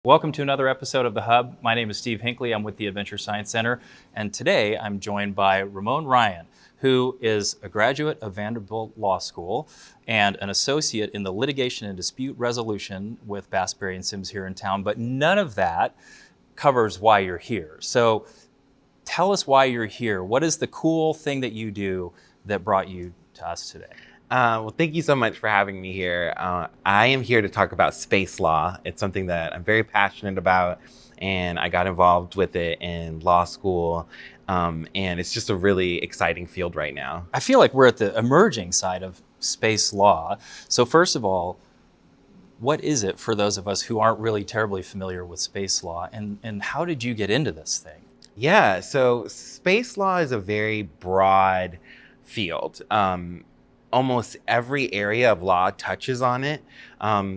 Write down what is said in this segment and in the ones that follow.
Welcome to another episode of The Hub. My name is Steve Hinckley. I'm with the Adventure Science Center. And today I'm joined by Ramon Ryan, who is a graduate of Vanderbilt Law School and an associate in the litigation and dispute resolution with Bass, Berry and Sims here in town. But none of that covers why you're here. So tell us why you're here. What is the cool thing that you do that brought you to us today? Well, thank you so much for having me here. I am here to talk about space law. It's something that I'm very passionate about, and I got involved with it in law school, and it's just a really exciting field right now. I feel like we're at the emerging side of space law. So first of all, what is it for those of us who aren't really terribly familiar with space law, and how did you get into this thing? Yeah, so space law is a very broad field. Almost every area of law touches on it.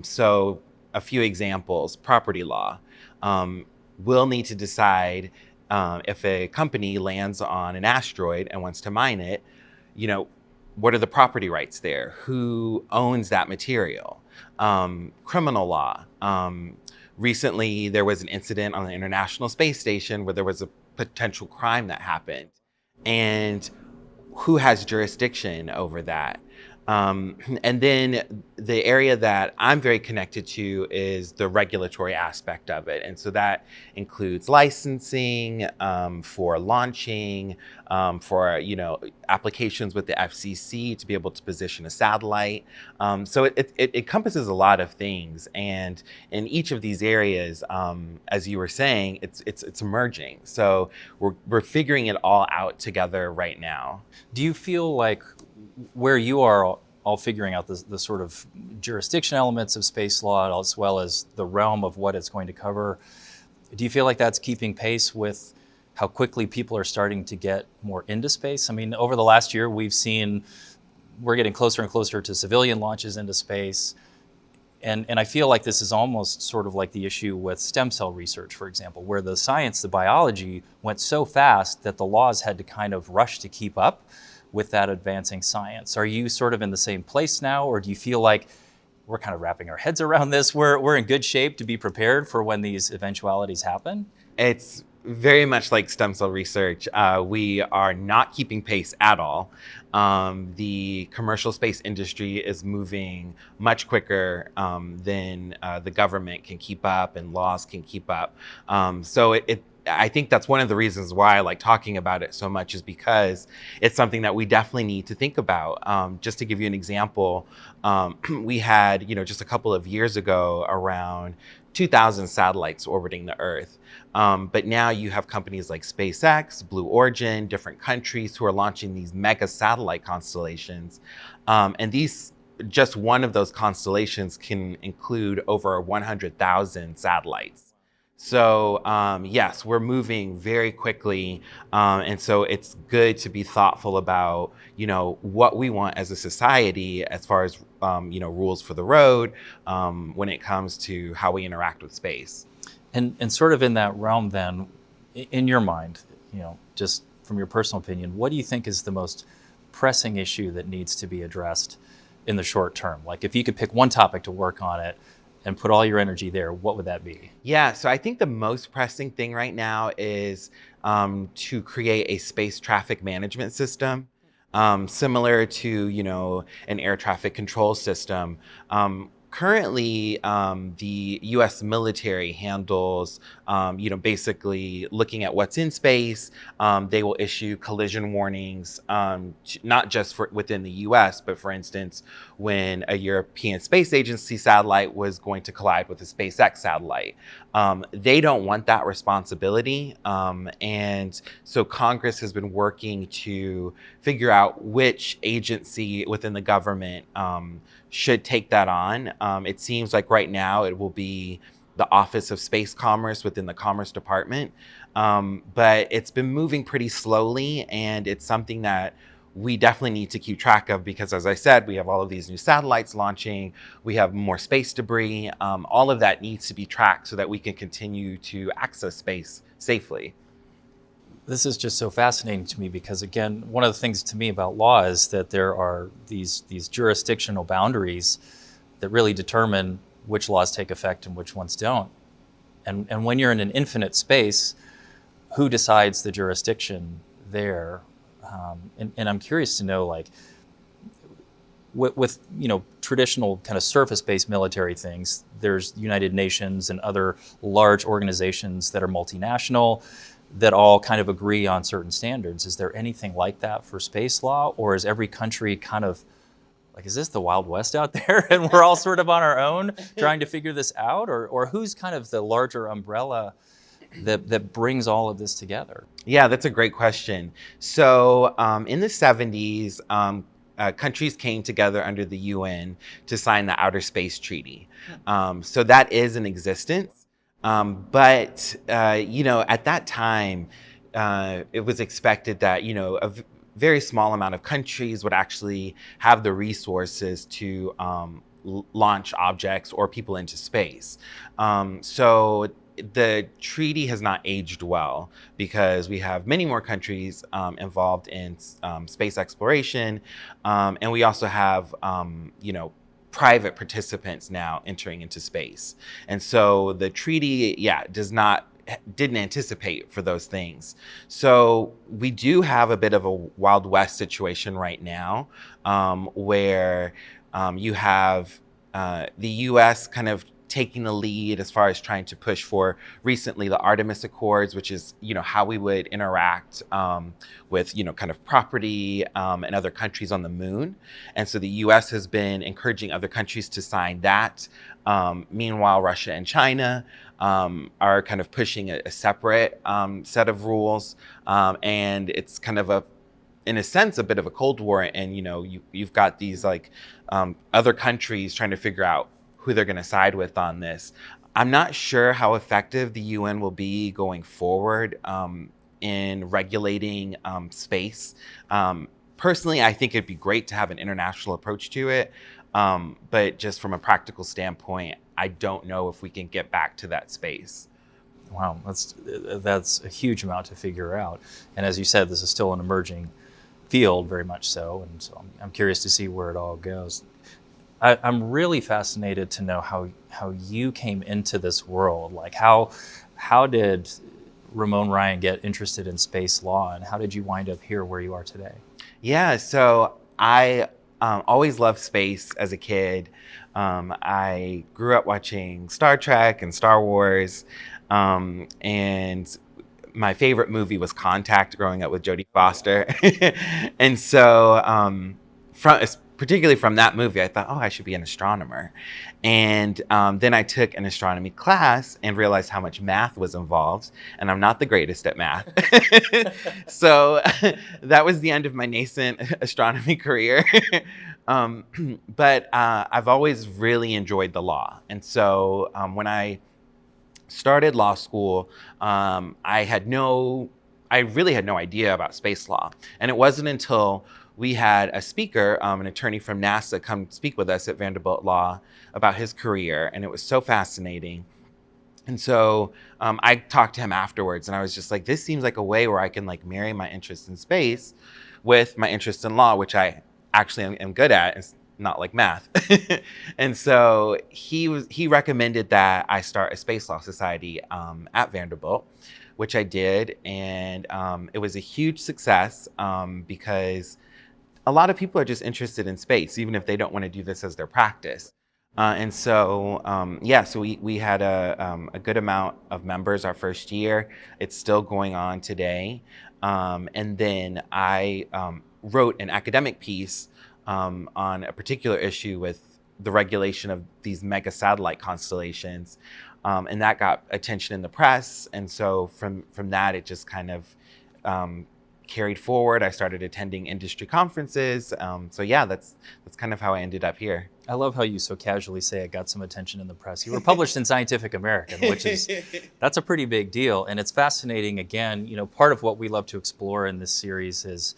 So a few examples: property law. We'll need to decide if a company lands on an asteroid and wants to mine it, what are the property rights there? Who owns that material? Criminal law. Recently, there was an incident on the International Space Station where there was a potential crime that happened. And who has jurisdiction over that? And then the area that I'm very connected to is the regulatory aspect of it. And so that includes licensing, for launching, for, applications with the FCC to be able to position a satellite. So it encompasses a lot of things. And in each of these areas, as you were saying, it's emerging. So we're figuring it all out together right now. Do you feel like where you are all figuring out the sort of jurisdiction elements of space law as well as the realm of what it's going to cover, do you feel like that's keeping pace with how quickly people are starting to get more into space? I mean, over the last year, we're getting closer and closer to civilian launches into space. And I feel like this is almost sort of like the issue with stem cell research, for example, where the science, the biology went so fast that the laws had to kind of rush to keep up with that advancing science. Are you sort of in the same place now, or do you feel like we're kind of wrapping our heads around this? We're in good shape to be prepared for when these eventualities happen? It's very much like stem cell research. We are not keeping pace at all. The commercial space industry is moving much quicker than the government can keep up and laws can keep up. So I think that's one of the reasons why I like talking about it so much, is because it's something that we definitely need to think about. Just to give you an example, we had, just a couple of years ago, around 2,000 satellites orbiting the Earth. But now you have companies like SpaceX, Blue Origin, different countries who are launching these mega satellite constellations. And just one of those constellations can include over 100,000 satellites. So yes, we're moving very quickly, and so it's good to be thoughtful about what we want as a society as far as rules for the road when it comes to how we interact with space. And sort of in that realm, then, in your mind, just from your personal opinion, what do you think is the most pressing issue that needs to be addressed in the short term? Like, if you could pick one topic to work on it and put all your energy there, what would that be? Yeah, so I think the most pressing thing right now is to create a space traffic management system, similar to, an air traffic control system. Currently, the U.S. military handles, basically looking at what's in space. They will issue collision warnings, not just within the U.S., but for instance, when a European Space Agency satellite was going to collide with a SpaceX satellite. They don't want that responsibility. And so Congress has been working to figure out which agency within the government should take that on. It seems like right now it will be the Office of Space Commerce within the Commerce Department. But it's been moving pretty slowly, and it's something that we definitely need to keep track of because, as I said, we have all of these new satellites launching, we have more space debris. All of that needs to be tracked so that we can continue to access space safely. This is just so fascinating to me because, again, one of the things to me about law is that there are these jurisdictional boundaries that really determine which laws take effect and which ones don't. And when you're in an infinite space, who decides the jurisdiction there? And I'm curious to know, like, with traditional kind of surface-based military things, there's United Nations and other large organizations that are multinational that all kind of agree on certain standards. Is there anything like that for space law, or is every country kind of like, is this the Wild West out there and we're all sort of on our own trying to figure this out? Or who's kind of the larger umbrella that brings all of this together? Yeah, that's a great question. So in the 70s, countries came together under the UN to sign the Outer Space Treaty. So that is in existence. But at that time, it was expected that, very small amount of countries would actually have the resources to launch objects or people into space. So the treaty has not aged well because we have many more countries involved in space exploration, and we also have private participants now entering into space. And so the treaty, didn't anticipate for those things. So we do have a bit of a Wild West situation right now, where you have the US kind of taking the lead as far as trying to push for recently the Artemis Accords, which is, how we would interact with, kind of property and other countries on the moon. And so the US has been encouraging other countries to sign that. Meanwhile, Russia and China are kind of pushing a separate set of rules. And it's kind of in a sense, a bit of a Cold War. And, you've got these other countries trying to figure out who they're going to side with on this. I'm not sure how effective the UN will be going forward in regulating space. Personally, I think it'd be great to have an international approach to it. But just from a practical standpoint, I don't know if we can get back to that space. Wow, that's a huge amount to figure out. And as you said, this is still an emerging field, very much so. And so I'm curious to see where it all goes. I'm really fascinated to know how you came into this world. Like, how did Ramon Ryan get interested in space law, and how did you wind up here where you are today? Yeah, so I always loved space as a kid. I grew up watching Star Trek and Star Wars, and my favorite movie was Contact growing up with Jodie Foster. And so particularly from that movie, I thought, I should be an astronomer. And then I took an astronomy class and realized how much math was involved. And I'm not the greatest at math. So that was the end of my nascent astronomy career. But I've always really enjoyed the law. And so when I started law school, I really had no idea about space law. And it wasn't until we had a speaker, an attorney from NASA, come speak with us at Vanderbilt Law about his career, and it was so fascinating. And so I talked to him afterwards, and I was just like, this seems like a way where I can marry my interest in space with my interest in law, which I actually am good at. It's not like math. And so he recommended that I start a space law society at Vanderbilt, which I did, and it was a huge success because a lot of people are just interested in space, even if they don't want to do this as their practice. And so, so we had a good amount of members our first year. It's still going on today. And then I wrote an academic piece on a particular issue with the regulation of these mega satellite constellations. And that got attention in the press. And so from that, it just kind of carried forward. I started attending industry conferences. That's kind of how I ended up here. I love how you so casually say it got some attention in the press. You were published in Scientific American, that's a pretty big deal. And it's fascinating. Again, part of what we love to explore in this series is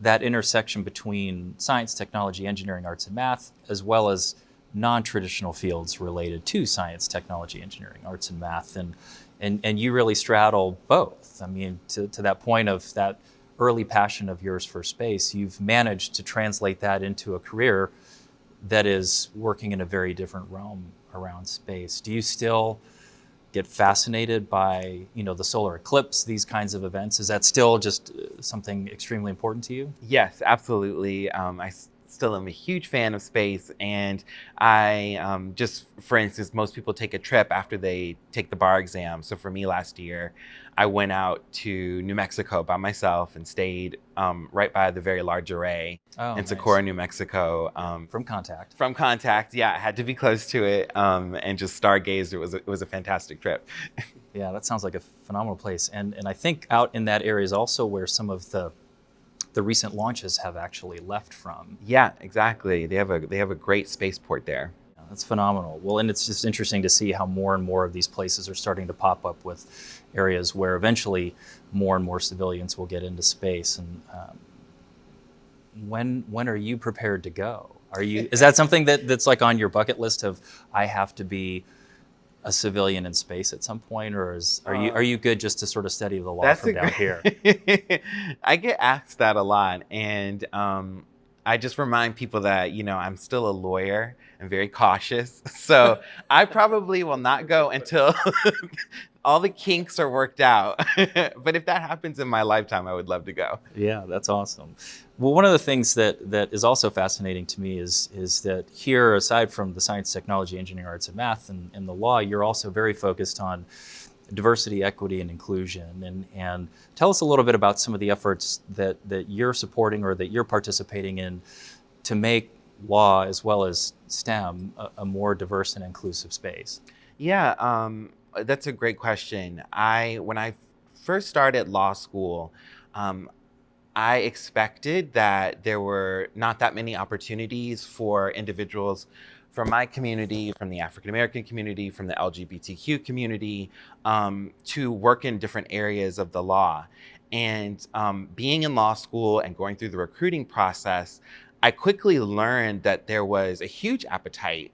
that intersection between science, technology, engineering, arts, and math, as well as non-traditional fields related to science, technology, engineering, arts, and math. And you really straddle both. I mean, to that point of that early passion of yours for space, you've managed to translate that into a career that is working in a very different realm around space. Do you still get fascinated by, the solar eclipse, these kinds of events? Is that still just something extremely important to you? Yes, absolutely. Still am a huge fan of space, and I just, for instance, most people take a trip after they take the bar exam. So for me, last year, I went out to New Mexico by myself and stayed right by the Very Large Array Oh, in nice. Socorro, New Mexico. From contact. From contact, yeah, I had to be close to it, and just stargazed. It was a fantastic trip. Yeah, that sounds like a phenomenal place. And I think out in that area is also where some of the recent launches have actually left from. Yeah, exactly. They have a great spaceport there. Yeah, that's phenomenal. Well, and it's just interesting to see how more and more of these places are starting to pop up with areas where eventually more and more civilians will get into space. And when are you prepared to go? Is that something that's like on your bucket list of, I have to be a civilian in space at some point, or are you good just to sort of study the law from down here? I get asked that a lot, and I just remind people that I'm still a lawyer and very cautious, so I probably will not go until all the kinks are worked out. But if that happens in my lifetime, I would love to go. Yeah, that's awesome. Well, one of the things that is also fascinating to me is that here, aside from the science, technology, engineering, arts, and math, and the law, you're also very focused on diversity, equity, and inclusion. And tell us a little bit about some of the efforts that you're supporting or that you're participating in to make law as well as STEM a more diverse and inclusive space. Yeah, that's a great question. When I first started law school, I expected that there were not that many opportunities for individuals from my community, from the African American community, from the LGBTQ community, to work in different areas of the law. And being in law school and going through the recruiting process, I quickly learned that there was a huge appetite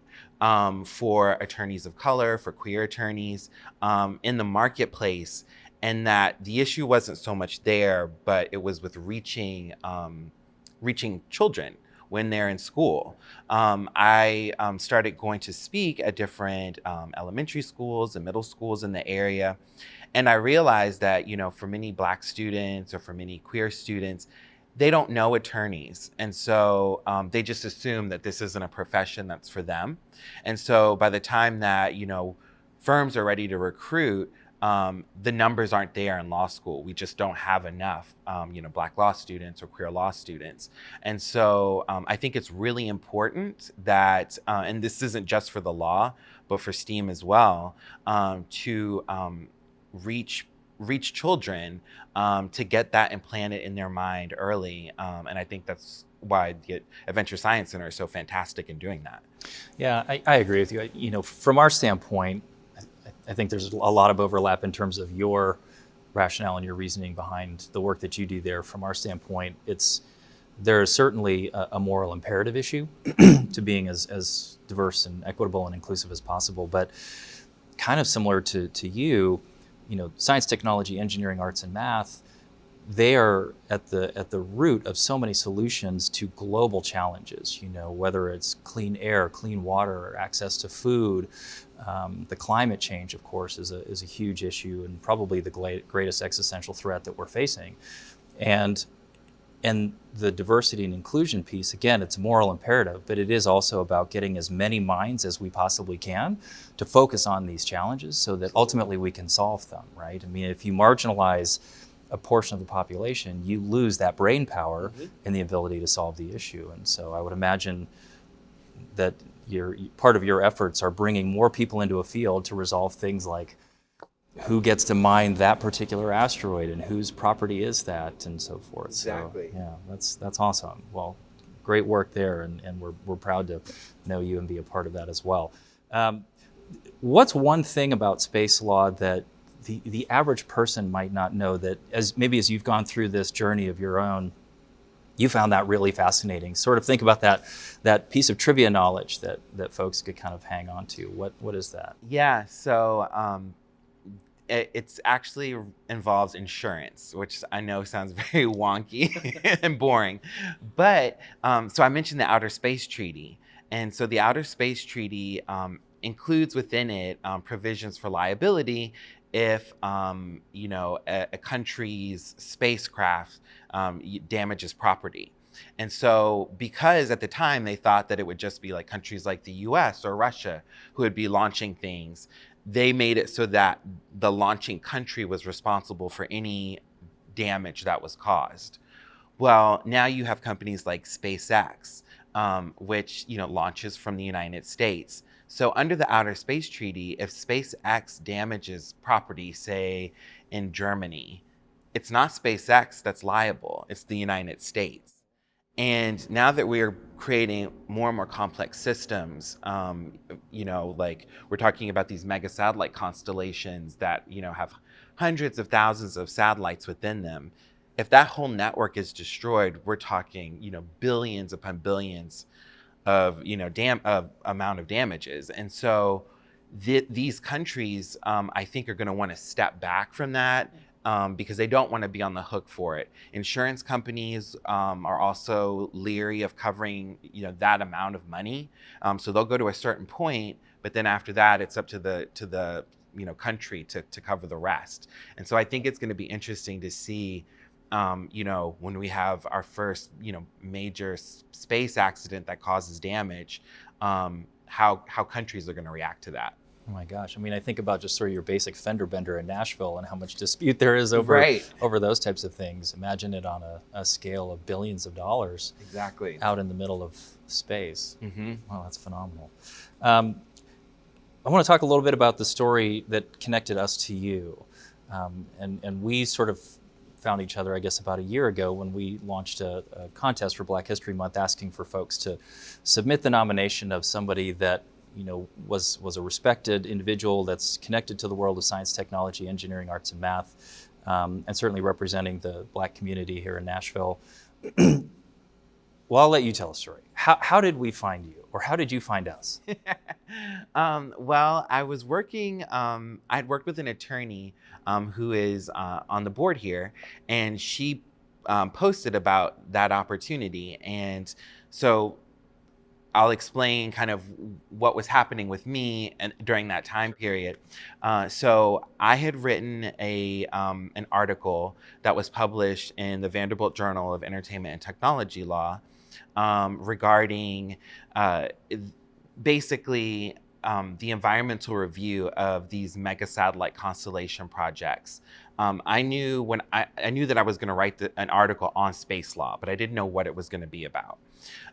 for attorneys of color, for queer attorneys in the marketplace, and that the issue wasn't so much there, but it was with reaching children when they're in school. I started going to speak at different elementary schools and middle schools in the area, and I realized that for many Black students or for many queer students, they don't know attorneys. And so they just assume that this isn't a profession that's for them. And so by the time that, firms are ready to recruit, the numbers aren't there in law school. We just don't have enough, Black law students or queer law students. And so I think it's really important that, and this isn't just for the law, but for STEAM as well, to reach children, to get that implanted in their mind early. And I think that's why the Adventure Science Center is so fantastic in doing that. Yeah, I agree with you. From our standpoint, I think there's a lot of overlap in terms of your rationale and your reasoning behind the work that you do there. From our standpoint, there is certainly a moral imperative issue to being as diverse and equitable and inclusive as possible. But kind of similar to you, science, technology, engineering, arts, and math, they are at the root of so many solutions to global challenges, whether it's clean air, clean water, access to food. The climate change, of course, is a huge issue and probably the greatest existential threat that we're facing. And the diversity and inclusion piece, again, it's a moral imperative, but it is also about getting as many minds as we possibly can to focus on these challenges so that ultimately we can solve them, right? I mean, if you marginalize a portion of the population, you lose that brain power and the ability to solve the issue. And so I would imagine that part of your efforts are bringing more people into a field to resolve things like who gets to mine that particular asteroid and whose property is that, and so forth. Exactly. So, yeah, that's awesome. Well, great work there, and we're proud to know you and be a part of that as well. What's one thing about space law that the average person might not know, that as you've gone through this journey of your own, you found that really fascinating? Sort of think about that piece of trivia knowledge that folks could kind of hang on to. What is that? Yeah, so it's actually involves insurance, which I know sounds very wonky and boring. But so I mentioned the Outer Space Treaty. And so the Outer Space Treaty includes within it provisions for liability if a country's spacecraft damages property. And so, because at the time they thought that it would just be like countries like the US or Russia who would be launching things, they made it so that the launching country was responsible for any damage that was caused. Well, now you have companies like SpaceX, which launches from the United States. So under the Outer Space Treaty, if SpaceX damages property, say in Germany, it's not SpaceX that's liable, it's the United States. And now that we're creating more and more complex systems, like we're talking about these mega satellite constellations that, have hundreds of thousands of satellites within them. If that whole network is destroyed, we're talking, billions upon billions of, of amount of damages. And so these countries, I think, are going to want to step back from that. Because they don't want to be on the hook for it. Insurance companies are also leery of covering, that amount of money. So they'll go to a certain point, but then after that, it's up to the country to cover the rest. And so I think it's going to be interesting to see, when we have our first, major space accident that causes damage, how countries are going to react to that. Oh my gosh. I mean, I think about just sort of your basic fender bender in Nashville and how much dispute there is over those types of things. Imagine it on a scale of billions of dollars. Exactly. Out in the middle of space. Mm-hmm. Wow, that's phenomenal. I want to talk a little bit about the story that connected us to you. And we sort of found each other, I guess, about a year ago when we launched a contest for Black History Month asking for folks to submit the nomination of somebody that was a respected individual that's connected to the world of science, technology, engineering, arts, and math, and certainly representing the Black community here in Nashville. Well, I'll let you tell a story. How did we find you, or how did you find us? Well, I was working, I'd worked with an attorney who is on the board here, and she posted about that opportunity. And so I'll explain kind of what was happening with me and during that time period. So I had written an article that was published in the Vanderbilt Journal of Entertainment and Technology Law regarding basically the environmental review of these mega satellite constellation projects. I knew that I was going to write an article on space law, but I didn't know what it was going to be about.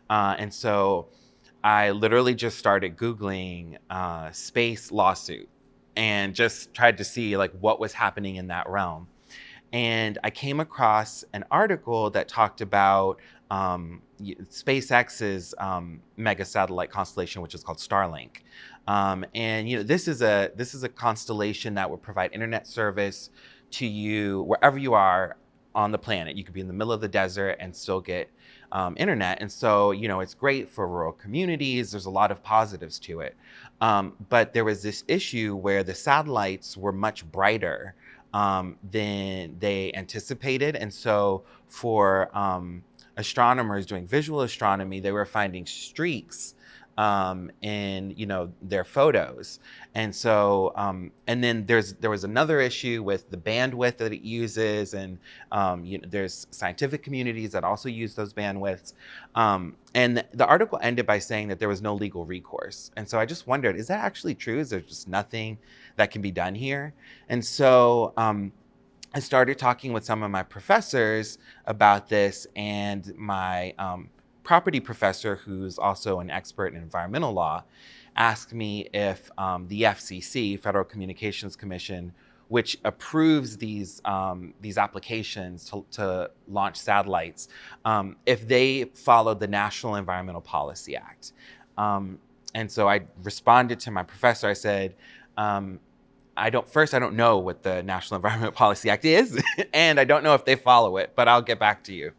And so I literally just started Googling space lawsuit and just tried to see like what was happening in that realm. And I came across an article that talked about SpaceX's mega satellite constellation, which is called Starlink. And this is a constellation that will provide internet service to you wherever you are on the planet. You could be in the middle of the desert and still get internet. And so, it's great for rural communities. There's a lot of positives to it. But there was this issue where the satellites were much brighter than they anticipated. And so for astronomers doing visual astronomy, they were finding streaks in their photos. And so and then there was another issue with the bandwidth that it uses, and there's scientific communities that also use those bandwidths. And the article ended by saying that there was no legal recourse. And so I just wondered, is that actually true? Is there just nothing that can be done here? And so I started talking with some of my professors about this, and my property professor, who's also an expert in environmental law, asked me if the FCC, Federal Communications Commission, which approves these applications to launch satellites, if they followed the National Environmental Policy Act. And so I responded to my professor. I said, I don't know what the National Environmental Policy Act is, and I don't know if they follow it, but I'll get back to you.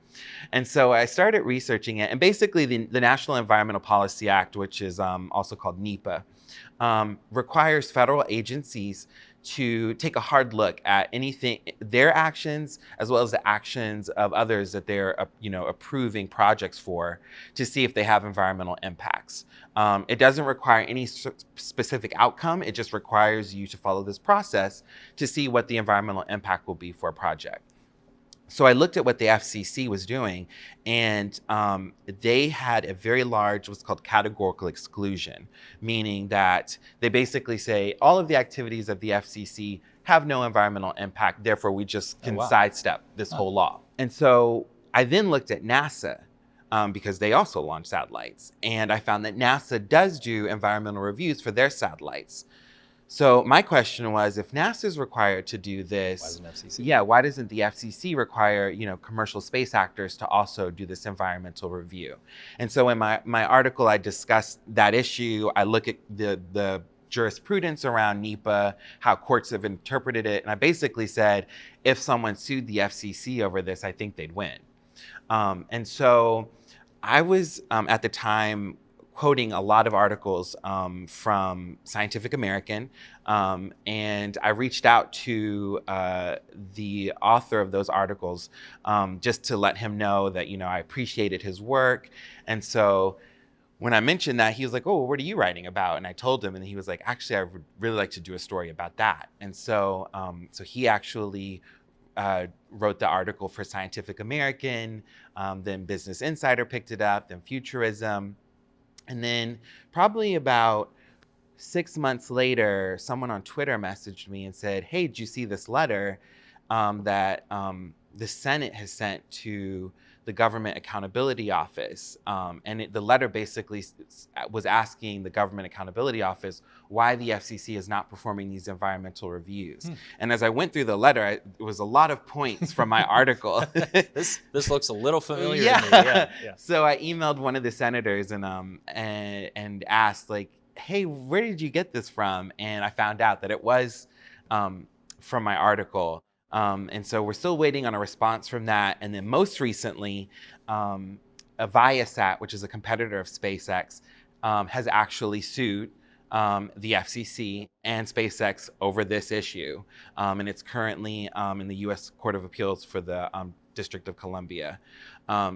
And so I started researching it. And basically the National Environmental Policy Act, which is also called NEPA, requires federal agencies to take a hard look at anything, their actions, as well as the actions of others that they're, approving projects for, to see if they have environmental impacts. It doesn't require any specific outcome. It just requires you to follow this process to see what the environmental impact will be for a project. So I looked at what the FCC was doing, and they had a very large, what's called categorical exclusion, meaning that they basically say all of the activities of the FCC have no environmental impact, therefore we just can sidestep this whole law. And so I then looked at NASA, because they also launch satellites, and I found that NASA does do environmental reviews for their satellites. So my question was, if NASA is required to do this, Why doesn't FCC? Yeah, why doesn't the FCC require, commercial space actors to also do this environmental review? And so in my article, I discussed that issue. I look at the jurisprudence around NEPA, how courts have interpreted it, and I basically said, if someone sued the FCC over this, I think they'd win. And so I was at the time quoting a lot of articles from Scientific American, and I reached out to the author of those articles just to let him know that I appreciated his work. And so when I mentioned that, he was like, "Oh, what are you writing about?" And I told him, and he was like, "Actually, I would really like to do a story about that." And so he actually wrote the article for Scientific American, then Business Insider picked it up, then Futurism. And then probably about 6 months later, someone on Twitter messaged me and said, "Hey, did you see this letter that the Senate has sent to the Government Accountability Office?" And the letter basically was asking the Government Accountability Office why the FCC is not performing these environmental reviews. And as I went through the letter, it was a lot of points from my article. This looks a little familiar Yeah. to me. Yeah. So I emailed one of the senators and asked, like, "Hey, where did you get this from?" And I found out that it was from my article. And so we're still waiting on a response from that. And then most recently, Viasat, which is a competitor of SpaceX, has actually sued the FCC and SpaceX over this issue. And it's currently in the U.S. Court of Appeals for the District of Columbia.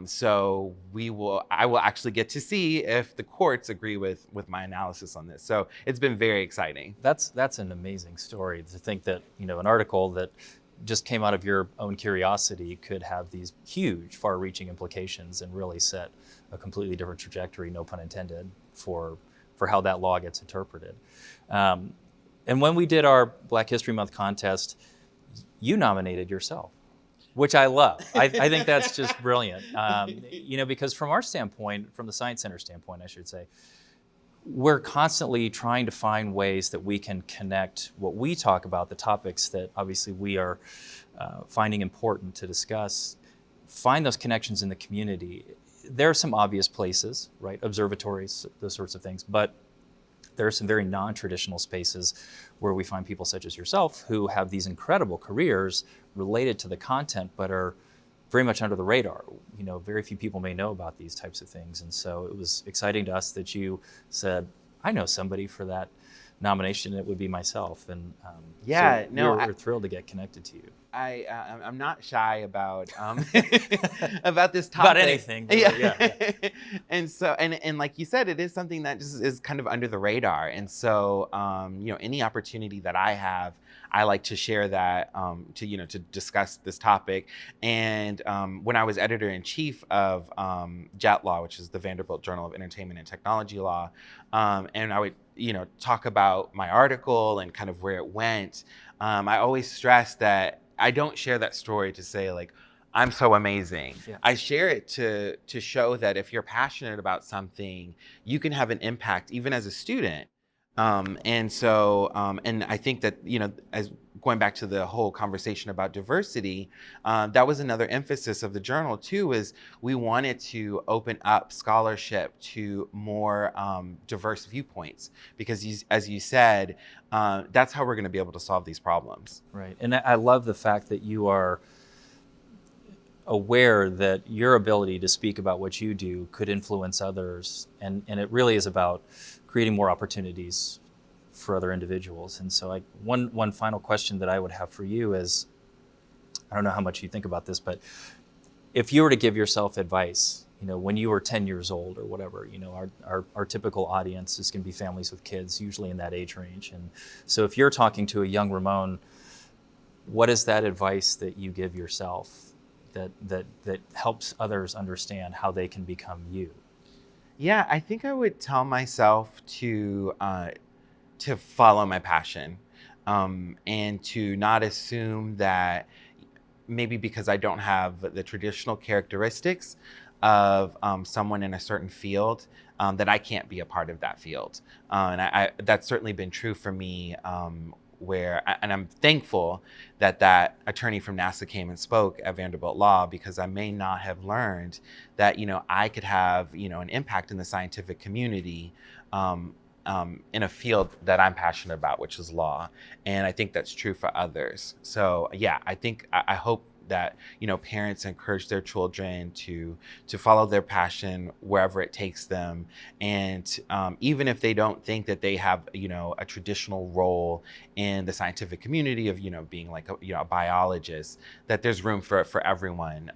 So I will actually get to see if the courts agree with my analysis on this. So it's been very exciting. That's an amazing story to think that, an article that just came out of your own curiosity could have these huge, far-reaching implications and really set a completely different trajectory, no pun intended, for how that law gets interpreted. And when we did our Black History Month contest, you nominated yourself, which I love. I think that's just brilliant. Because from our standpoint, from the Science Center standpoint, I should say, we're constantly trying to find ways that we can connect what we talk about, the topics that obviously we are finding important to discuss, find those connections in the community. There are some obvious places, right? Observatories, those sorts of things, but there are some very non-traditional spaces where we find people such as yourself who have these incredible careers related to the content, but are very much under the radar. Very few people may know about these types of things. And so it was exciting to us that you said, "I know somebody for that nomination. It would be myself." And we're thrilled to get connected to you. I'm not shy about about this topic. About anything. Yeah. And so and like you said, it is something that just is kind of under the radar. And so any opportunity that I have, I like to share that to discuss this topic. And when I was editor-in-chief of JET Law, which is the Vanderbilt Journal of Entertainment and Technology Law, and I would talk about my article and kind of where it went, I always stress that I don't share that story to say, like, I'm so amazing. Yeah. I share it to show that if you're passionate about something, you can have an impact even as a student. And I think that, as going back to the whole conversation about diversity, that was another emphasis of the journal too, is we wanted to open up scholarship to more diverse viewpoints, because as you said, that's how we're going to be able to solve these problems. Right. And I love the fact that you are aware that your ability to speak about what you do could influence others. And it really is about creating more opportunities for other individuals. And so one final question that I would have for you is, I don't know how much you think about this, but if you were to give yourself advice, when you were 10 years old or whatever, our typical audience is going to be families with kids, usually in that age range. And so if you're talking to a young Ramon, what is that advice that you give yourself that helps others understand how they can become you? Yeah, I think I would tell myself to follow my passion, and to not assume that maybe because I don't have the traditional characteristics of someone in a certain field, that I can't be a part of that field. And that's certainly been true for me. And I'm thankful that that attorney from NASA came and spoke at Vanderbilt Law, because I may not have learned that I could have an impact in the scientific community, in a field that I'm passionate about, which is law. And I think that's true for others. So yeah, I hope that parents encourage their children to follow their passion wherever it takes them, and even if they don't think that they have a traditional role in the scientific community of being like a biologist, that there's room for everyone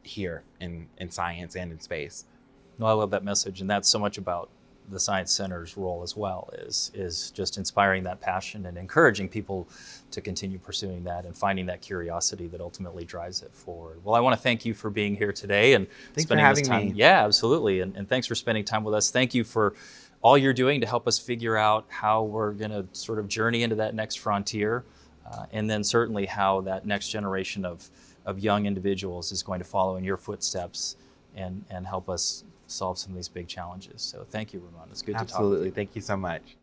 here in science and in space. Well, I love that message, and that's so much about the Science Center's role as well, is just inspiring that passion and encouraging people to continue pursuing that and finding that curiosity that ultimately drives it forward. Well, I want to thank you for being here today and Thanks spending for this having time. me. Yeah, absolutely. And thanks for spending time with us. Thank you for all you're doing to help us figure out how we're going to sort of journey into that next frontier, and then certainly how that next generation of young individuals is going to follow in your footsteps and help us solve some of these big challenges. So thank you, Ramon. It's good to talk with you. Absolutely. Thank you so much.